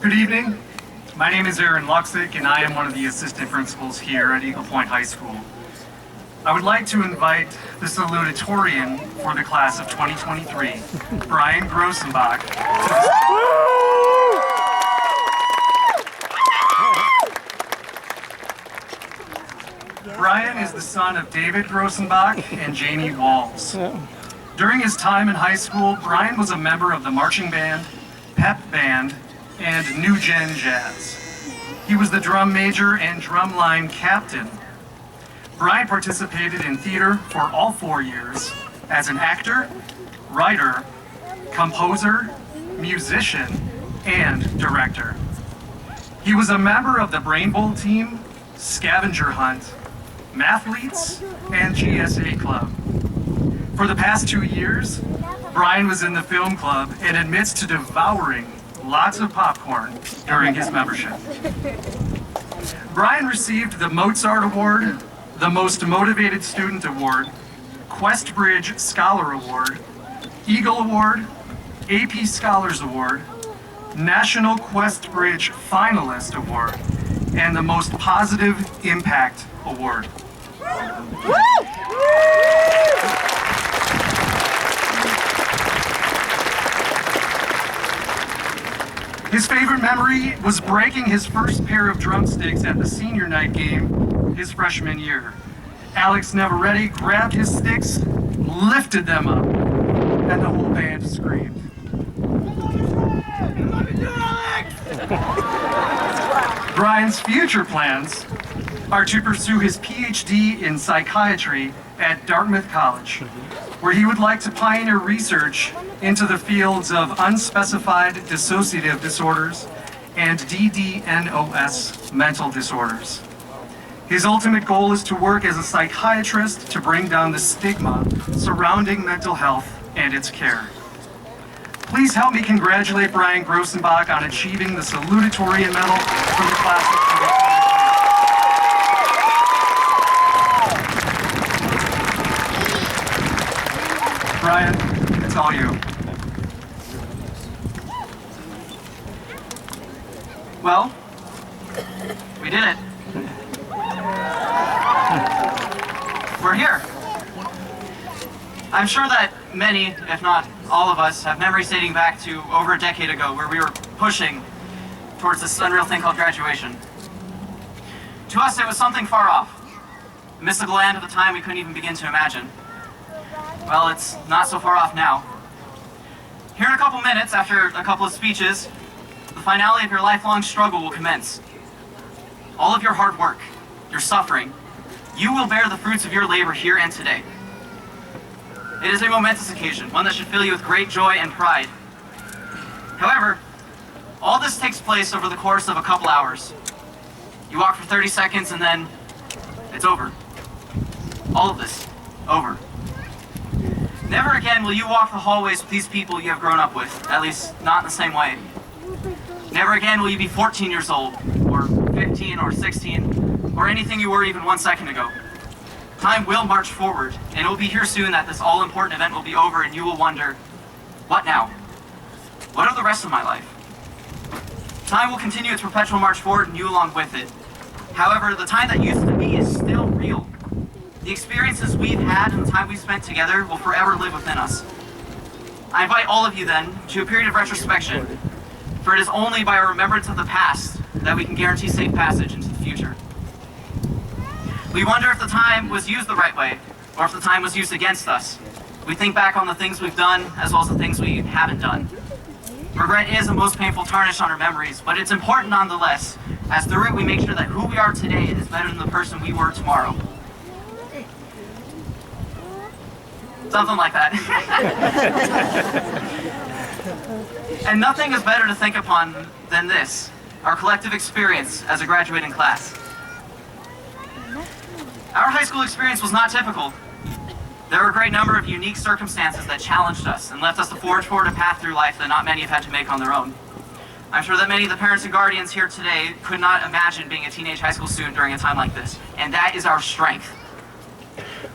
Good evening. My name is Aaron Luxick, and I am one of the assistant principals here at Eagle Point High School. I would like to invite the Salutatorian for the class of 2023, Brian Grosenbach, to the stage. Brian is the son of David Grosenbach and Jamie Walls. During his time in high school, Brian was a member of the marching band, pep band, and New Gen Jazz. He was the drum major and drumline captain. Brian participated in theater for all 4 years as an actor, writer, composer, musician, and director. He was a member of the Brain Bowl team, Scavenger Hunt, Mathletes, and GSA Club. For the past 2 years, Brian was in the film club and admits to devouring lots of popcorn during his membership. Brian received the Mozart Award, the Most Motivated Student Award, Questbridge Scholar Award, Eagle Award, AP Scholars Award, National Questbridge Finalist Award, and the Most Positive Impact Award. His favorite memory was breaking his first pair of drumsticks at the senior night game his freshman year. Alex Neveretti grabbed his sticks, lifted them up, and the whole band screamed. Brian's future plans are to pursue his PhD in psychiatry at Dartmouth College, where he would like to pioneer research into the fields of unspecified dissociative disorders and DDNOS mental disorders. His ultimate goal is to work as a psychiatrist to bring down the stigma surrounding mental health and its care. Please help me congratulate Brian Grosenbach on achieving the Salutatorian Medal from the class of 2023. Brian, it's all you. Well, we did it. We're here. I'm sure that many, if not all of us, have memories dating back to over a decade ago where we were pushing towards this unreal thing called graduation. To us, it was something far off. A mystical land of the time we couldn't even begin to imagine. Well, it's not so far off now. Here in a couple minutes, after a couple of speeches, the finale of your lifelong struggle will commence. All of your hard work, your suffering, you will bear the fruits of your labor here and today. It is a momentous occasion, one that should fill you with great joy and pride. However, all this takes place over the course of a couple hours. You walk for 30 seconds and then it's over. All of this, over. Never again will you walk the hallways with these people you have grown up with, at least not in the same way. Never again will you be 14 years old, or 15, or 16, or anything you were even 1 second ago. Time will march forward, and it will be here soon that this all-important event will be over, and you will wonder, what now? What of the rest of my life? Time will continue its perpetual march forward, and you along with it. However, the time that used to be is still real. The experiences we've had and the time we've spent together will forever live within us. I invite all of you then to a period of retrospection, for it is only by a remembrance of the past that we can guarantee safe passage into the future. We wonder if the time was used the right way, or if the time was used against us. We think back on the things we've done, as well as the things we haven't done. Regret is a most painful tarnish on our memories, but it's important nonetheless, as through it we make sure that who we are today is better than the person we were tomorrow. Something like that. And nothing is better to think upon than this, our collective experience as a graduating class. Our high school experience was not typical. There were a great number of unique circumstances that challenged us and left us to forge forward a path through life that not many have had to make on their own. I'm sure that many of the parents and guardians here today could not imagine being a teenage high school student during a time like this, and that is our strength.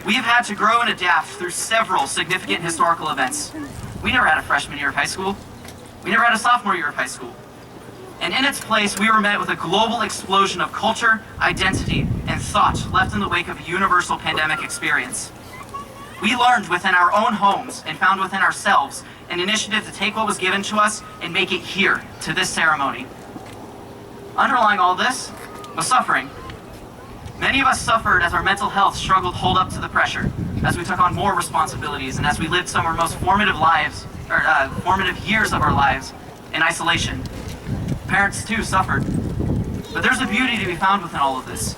We have had to grow and adapt through several significant historical events. We never had a freshman year of high school. We never had a sophomore year of high school. And in its place, we were met with a global explosion of culture, identity, and thought left in the wake of a universal pandemic experience. We learned within our own homes and found within ourselves an initiative to take what was given to us and make it here, to this ceremony. Underlying all this was suffering. Many of us suffered as our mental health struggled to hold up to the pressure, as we took on more responsibilities and as we lived some of our most formative years of our lives in isolation. Parents too suffered. But there's a beauty to be found within all of this.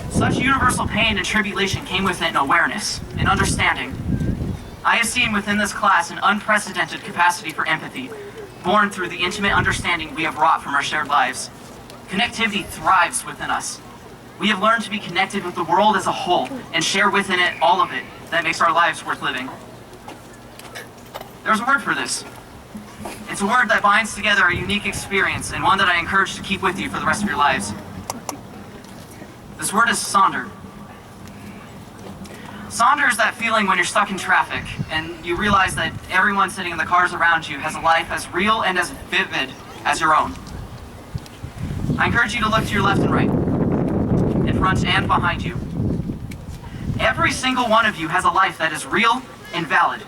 Such universal pain and tribulation came with it an awareness, an understanding. I have seen within this class an unprecedented capacity for empathy, born through the intimate understanding we have wrought from our shared lives. Connectivity thrives within us. We have learned to be connected with the world as a whole and share within it all of it that makes our lives worth living. There's a word for this. It's a word that binds together a unique experience and one that I encourage to keep with you for the rest of your lives. This word is sonder. Sonder is that feeling when you're stuck in traffic and you realize that everyone sitting in the cars around you has a life as real and as vivid as your own. I encourage you to look to your left and right, in front and behind you. Every single one of you has a life that is real and valid.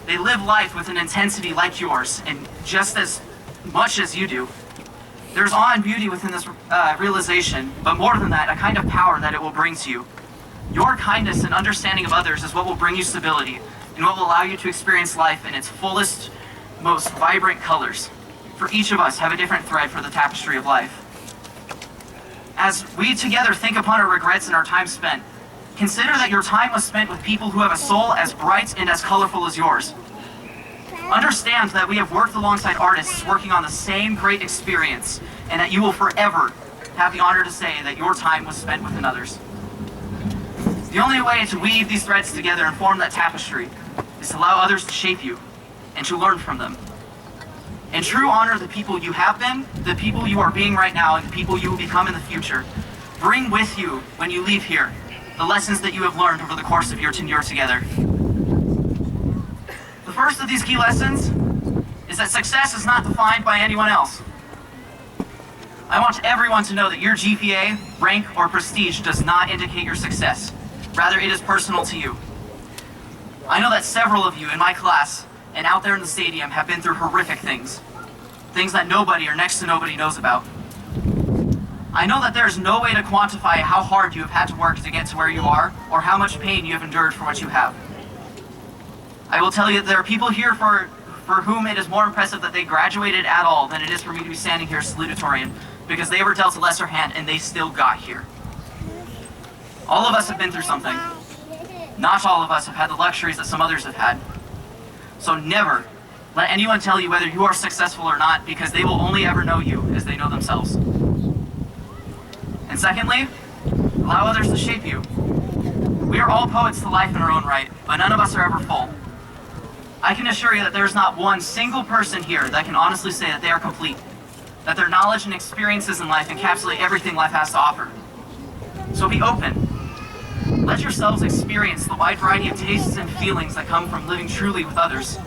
They live life with an intensity like yours, and just as much as you do. There's awe and beauty within this realization, but more than that, a kind of power that it will bring to you. Your kindness and understanding of others is what will bring you stability, and what will allow you to experience life in its fullest, most vibrant colors. For each of us have a different thread for the tapestry of life. As we together think upon our regrets and our time spent, consider that your time was spent with people who have a soul as bright and as colorful as yours. Understand that we have worked alongside artists working on the same great experience, and that you will forever have the honor to say that your time was spent with others. The only way to weave these threads together and form that tapestry is to allow others to shape you and to learn from them. In true honor of the people you have been, the people you are being right now, and the people you will become in the future, bring with you, when you leave here, the lessons that you have learned over the course of your tenure together. The first of these key lessons is that success is not defined by anyone else. I want everyone to know that your GPA, rank, or prestige does not indicate your success. Rather, it is personal to you. I know that several of you in my class and out there in the stadium have been through horrific things. Things that nobody or next to nobody knows about. I know that there is no way to quantify how hard you have had to work to get to where you are, or how much pain you have endured for what you have. I will tell you that there are people here for whom it is more impressive that they graduated at all than it is for me to be standing here Salutatorian, because they were dealt a lesser hand and they still got here. All of us have been through something. Not all of us have had the luxuries that some others have had. So never let anyone tell you whether you are successful or not, because they will only ever know you as they know themselves. And secondly, allow others to shape you. We are all poets to life in our own right, but none of us are ever full. I can assure you that there is not one single person here that can honestly say that they are complete, that their knowledge and experiences in life encapsulate everything life has to offer. So be open. Let yourselves experience the wide variety of tastes and feelings that come from living truly with others.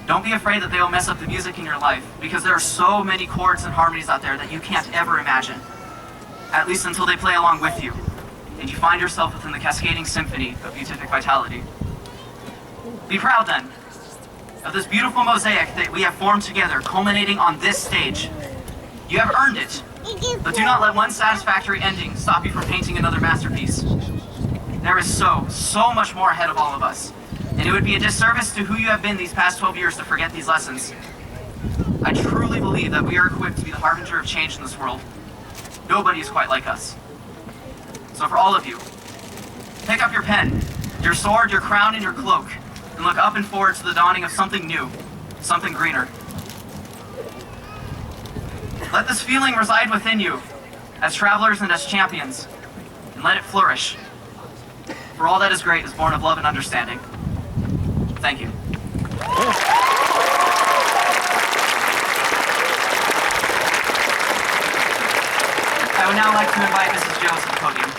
Don't be afraid that they will mess up the music in your life, because there are so many chords and harmonies out there that you can't ever imagine, at least until they play along with you, and you find yourself within the cascading symphony of beatific vitality. Be proud, then, of this beautiful mosaic that we have formed together, culminating on this stage. You have earned it, but do not let one satisfactory ending stop you from painting another masterpiece. There is so much more ahead of all of us, and it would be a disservice to who you have been these past 12 years to forget these lessons. I truly believe that we are equipped to be the harbinger of change in this world. Nobody is quite like us. So for all of you, pick up your pen, your sword, your crown, and your cloak, and look up and forward to the dawning of something new, something greener. Let this feeling reside within you, as travelers and as champions, and let it flourish. For all that is great is born of love and understanding. Thank you. I would now like to invite Mrs. Jones to the podium.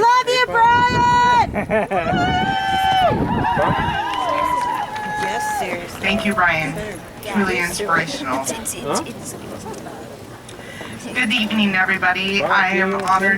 Love you, Brian! Yes, seriously. Thank you, Brian. Truly inspirational. Good evening, everybody. I am honored